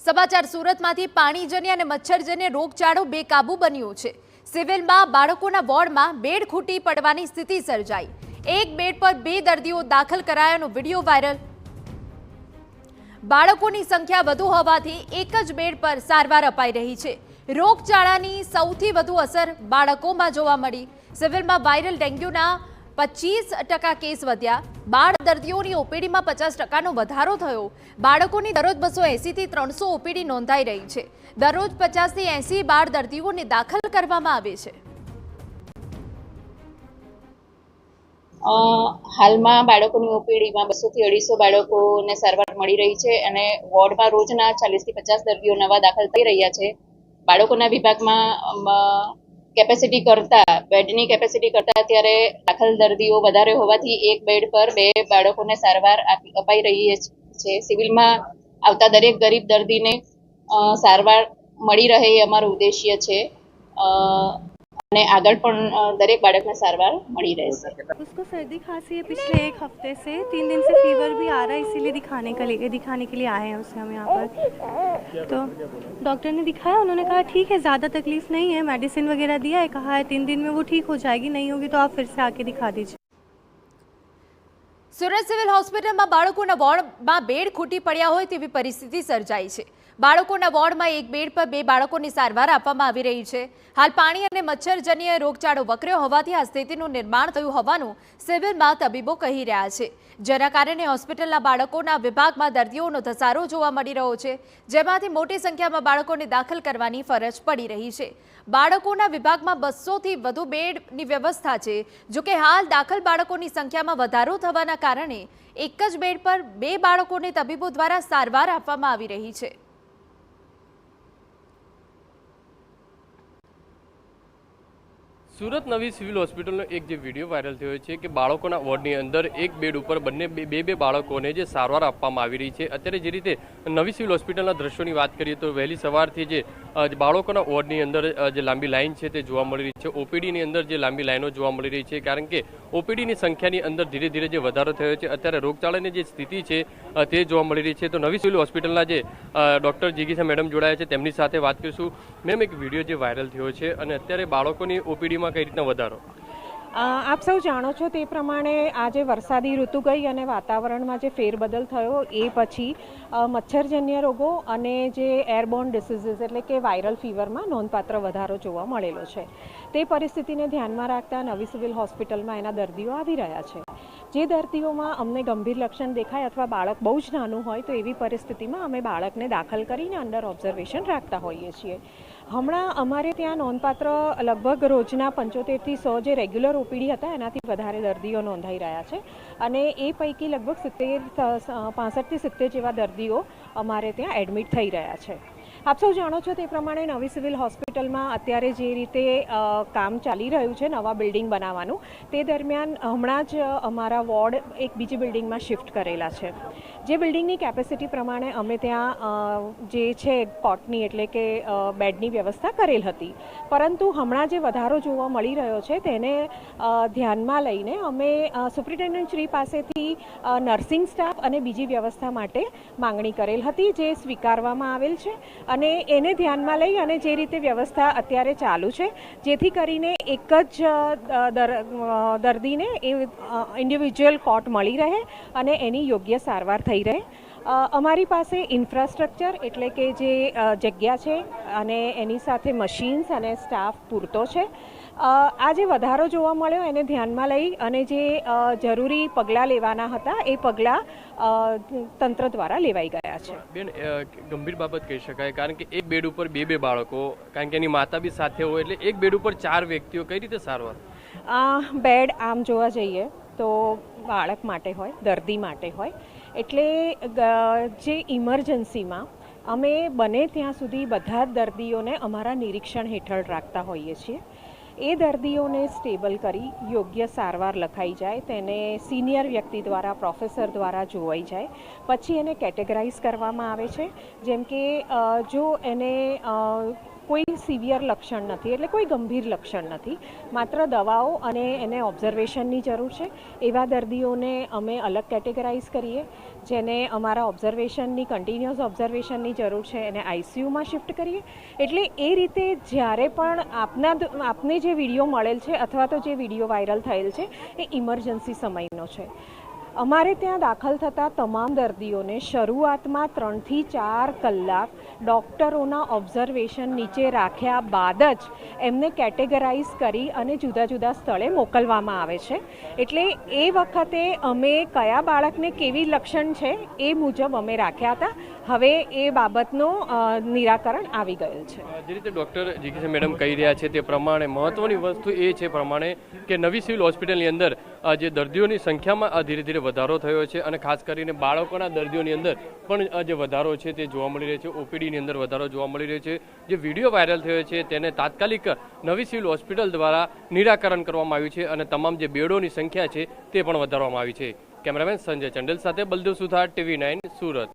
સમાચાર સુરતમાંથી પાણીજન્ય અને મચ્છરજન્ય રોગચાળો બેકાબૂ બન્યો છે। સિવિલમાં બાળકોના વોર્ડમાં બેડ ખૂટી પડવાની સ્થિતિ સર્જાઈ। એક બેડ પર 2 દર્દીઓ દાખલ કરાયાનો વિડિયો વાયરલ। બાળકોની સંખ્યા વધુ હોવાથી એક જ બેડ પર સારવાર અપાઈ રહી છે। રોગચાળાની સૌથી વધુ અસર બાળકોમાં જોવા મળી। સિવિલમાં વાયરલ ડેન્ગ્યુના 25% કેસ વધ્યા। બાળ દર્દીઓની ઓપીડીમાં 50%નો વધારો થયો। બાળકોની દરરોજ 280 થી 300 ઓપીડી નોંધાઈ રહી છે। દરરોજ 50 થી 80 બાળ દર્દીઓને દાખલ કરવામાં આવે છે। હાલમાં બાળકોની ઓપીડીમાં 200 થી 250 બાળકોને સારવાર મળી રહી છે અને વોર્ડમાં રોજના 40 થી 50 દર્દીઓ નવા દાખલ થઈ રહ્યા છે। બાળકોના વિભાગમાં કેપેસિટી કરતા બેડની કેપેસિટી કરતા અત્યારે દાખલ દર્દીઓ વધારે હોવાથી એક બેડ પર 2 બાળકોને સારવાર અપાઈ રહી છે। સિવિલમાં આવતા દરેક ગરીબ દર્દીને સારવાર મળી રહે એ અમારો ઉદ્દેશ્ય છે અને આગળ પણ દરેક બાળકને સારવાર મળી રહેશે। उसको सर्दी खांसी है पिछले 1 हफ्ते से, 3 दिन से फीवर भी आ रहा है, इसीलिए दिखाने के लिए आए हैं उसे हम यहाँ पर। तो डॉक्टर ने दिखाया, उन्होंने कहा ठीक है, ज़्यादा तकलीफ नहीं है, मेडिसिन वगैरह दिया है, कहा है 3 दिन में वो ठीक हो जाएगी, नहीं होगी तो आप फिर से आके दिखा दीजिए। સુરત સિવિલ હોસ્પિટલમાં બાળકોના વોર્ડમાં બેડ ખૂટી પડ્યા હોય તેવી પરિસ્થિતિ સર્જાઈ છે। બાળકોના વોર્ડમાં એક બેડ પર 2 બાળકોની સારવાર આપવામાં આવી રહી છે। હાલ પાણી અને મચ્છરજન્ય રોગચાળો વકર્યો હોવાથી આ સ્થિતિનું નિર્માણ થયું હોવાનું સિવિલમાં તબીબો કહી રહ્યા છે, જેના કારણે હોસ્પિટલના બાળકોના વિભાગમાં દર્દીઓનો ધસારો જોવા મળી રહ્યો છે, જેમાંથી મોટી સંખ્યામાં બાળકોને દાખલ કરવાની ફરજ પડી રહી છે। બાળકોના વિભાગમાં 200 થી વધુ બેડની વ્યવસ્થા છે। જો કે હાલ દાખલ બાળકોની સંખ્યામાં વધારો થવાના કારણે એક જ બેડ પર 2 બાળકોને તબીબો દ્વારા સારવાર આપવામાં આવી રહી છે। सूरत नवी सिविल हॉस्पिटल एक जो वीडियो वायरल थयो है कि बाळकोना वोर्डनी अंदर एक बेड पर बने बे बाळकोने जे सारवार आपवामां आवी रही है। अत्यारे जे रीते नवी सिविल हॉस्पिટલના દ્રશ્યોની વાત કરીએ તો વહેલી સવારથી જે બાળકોના વોર્ડની અંદર જે લાંબી લાઈન છે તે જોવા મળી રહી છે। ઓપીડીની અંદર જે લાંબી લાઈનો જોવા મળી રહી છે, કારણ કે ઓપીડીની સંખ્યાની અંદર ધીરે ધીરે જે વધારો થયો છે, અત્યારે રોગચાળાની જે સ્થિતિ છે તે જોવા મળી રહી છે। તો નવી સિવિલ હોસ્પિટલના જે ડોક્ટર જીગીસા મેડમ જોડાયા છે તેમની સાથે વાત કરીશું। મેમ, એક વિડીયો જે વાયરલ થયો છે અને અત્યારે બાળકોની ઓપીડીમાં કઈ રીતના વધારો? આપ સૌ જાણો છો તે પ્રમાણે આજે વરસાદી ઋતુ ગઈ અને વાતાવરણમાં જે ફેરબદલ થયો એ પછી મચ્છરજન્ય રોગો અને જે એરબોર્ન ડિસીઝીસ એટલે કે વાયરલ ફીવરમાં નોંધપાત્ર વધારો જોવા મળેલો છે। તે પરિસ્થિતિને ધ્યાનમાં રાખતા નવી સિવિલ હોસ્પિટલમાં એના દર્દીઓ આવી રહ્યા છે। જે દર્દીઓમાં અમને ગંભીર લક્ષણ દેખાય અથવા બાળક બહુ જ નાનું હોય તો એવી પરિસ્થિતિમાં અમે બાળકને દાખલ કરીને અંડર ઓબ્ઝર્વેશન રાખતા હોઈએ છીએ। હમણાં અમારે ત્યાં નોંધપાત્ર લગભગ રોજના 75 થી 100 જે રેગ્યુલર ઓપીડી હતા એનાથી વધારે દર્દીઓ નોંધાઈ રહ્યા છે અને એ પૈકી લગભગ 65 થી 70 જેવા દર્દીઓ અમારે ત્યાં એડમિટ થઈ રહ્યા છે। આપ સૌ જાણો છો તે પ્રમાણે નવી સિવિલ હોસ્પિટલમાં અત્યારે જે રીતે કામ ચાલી રહ્યું છે નવા બિલ્ડિંગ બનાવવાનું, તે દરમિયાન હમણાં જ અમારા વોર્ડ એક બીજી બિલ્ડિંગમાં શિફ્ટ કરેલા છે। જે બિલ્ડિંગની કેપેસિટી પ્રમાણે અમે ત્યાં જે છે કોટની એટલે કે બેડની વ્યવસ્થા કરેલ હતી, પરંતુ હમણાં જે વધારો જોવા મળી રહ્યો છે તેને ધ્યાનમાં લઈને અમે સુપ્રિન્ટેન્ડન્ટ શ્રી પાસેથી નર્સિંગ સ્ટાફ અને બીજી વ્યવસ્થા માટે માંગણી કરેલ હતી, જે સ્વીકારવામાં આવેલ છે અને એને ધ્યાનમાં લઈ અને જે રીતે વ્યવસ્થા અત્યારે ચાલુ છે, જેથી કરીને એક જ દર્દીને એ ઇન્ડિવિજ્યુઅલ કોટ મળી રહે અને એની યોગ્ય સારવાર થઈ રહે। અમારી પાસે ઇન્ફ્રાસ્ટ્રક્ચર એટલે કે જે જગ્યા છે અને એની સાથે મશીન્સ અને સ્ટાફ પૂરતો છે। આ જે વધારો જોવા મળ્યો એને ધ્યાનમાં લઈ અને જે જરૂરી પગલાં લેવાના હતા એ પગલાં તંત્ર દ્વારા લેવાઈ ગયા છે। બેન, ગંભીર બાબત કહી શકાય, કારણ કે એક બેડ ઉપર 2 બાળકો, કારણ કે એની માતા બી સાથે હોય, એટલે એક બેડ ઉપર 4 વ્યક્તિઓ, કઈ રીતે સારવાર? બેડ આમ જોવા જઈએ તો બાળક માટે હોય, દર્દી માટે હોય, એટલે જે ઇમરજન્સીમાં અમે બને ત્યાં સુધી બધા જ દર્દીઓને અમારા નિરીક્ષણ હેઠળ રાખતા હોઈએ છીએ। એ દર્દીઓને સ્ટેબલ કરી યોગ્ય સારવાર લખાઈ જાય, તેને સિનિયર વ્યક્તિ દ્વારા, પ્રોફેસર દ્વારા જોવાઈ જાય, પછી એને કેટેગરાઇઝ કરવામાં આવે છે। જેમ કે જો એને કોઈ સિવિયર લક્ષણ નથી, એટલે કોઈ ગંભીર લક્ષણ નથી. માત્ર દવાઓ અને એને ઓબ્ઝર્વેશનની જરૂર છે. એવા દર્દીઓને અમે અલગ કેટેગરાઇઝ કરીએ. જેને અમારા ઓબ્ઝર્વેશનની કન્ટિન્યુઅસ ઓબ્ઝર્વેશનની જરૂર છે એને આઈસીયુમાં શિફ્ટ કરીએ. એટલે એ રીતે જ્યારે પણ આપને જે વિડીયો મળેલ છે અથવા તો જે વિડીયો વાયરલ થયેલ છે એ ઇમરજન્સી સમયનો છે. અમારે ત્યાં દાખલ થતા તમામ દર્દીઓને શરૂઆતમાં 3 થી 4 કલાક ડૉક્ટરોના ઓબ્ઝર્વેશન નીચે રાખ્યા બાદ જ એમને કેટેગરાઇઝ કરી અને જુદા જુદા સ્થળે મોકલવામાં આવે છે. એટલે એ વખતે અમે કયા બાળકને કેવી લક્ષણ છે એ મુજબ અમે રાખ્યા હતા. હવે એ બાબતનું નિરાકરણ આવી ગયેલ છે. જે રીતે ડૉક્ટર જીગીસા મેડમ કહી રહ્યા છે તે પ્રમાણે મહત્વની વસ્તુ એ છે પ્રમાણે કે નવી સિવિલ હોસ્પિટલની અંદર જે દર્દીઓની સંખ્યામાં ધીરે ધીરે વધારો થયો છે અને ખાસ કરીને બાળકોના દર્દીઓની અંદર પણ જે વધારો છે તે જોવા મળી રહ્યો છે. ઓપીડીની અંદર વધારો જોવા મળી રહ્યો છે. જે વિડીયો વાયરલ થયો છે તેને તાત્કાલિક નવી સિવિલ હોસ્પિટલ દ્વારા નિરાકરણ કરવામાં આવ્યું છે અને તમામ જે બેડોની સંખ્યા છે તે પણ વધારવામાં આવી છે. કેમેરામેન સંજય ચંડેલ સાથે બલદેવ સુથાર, TV9 સુરત.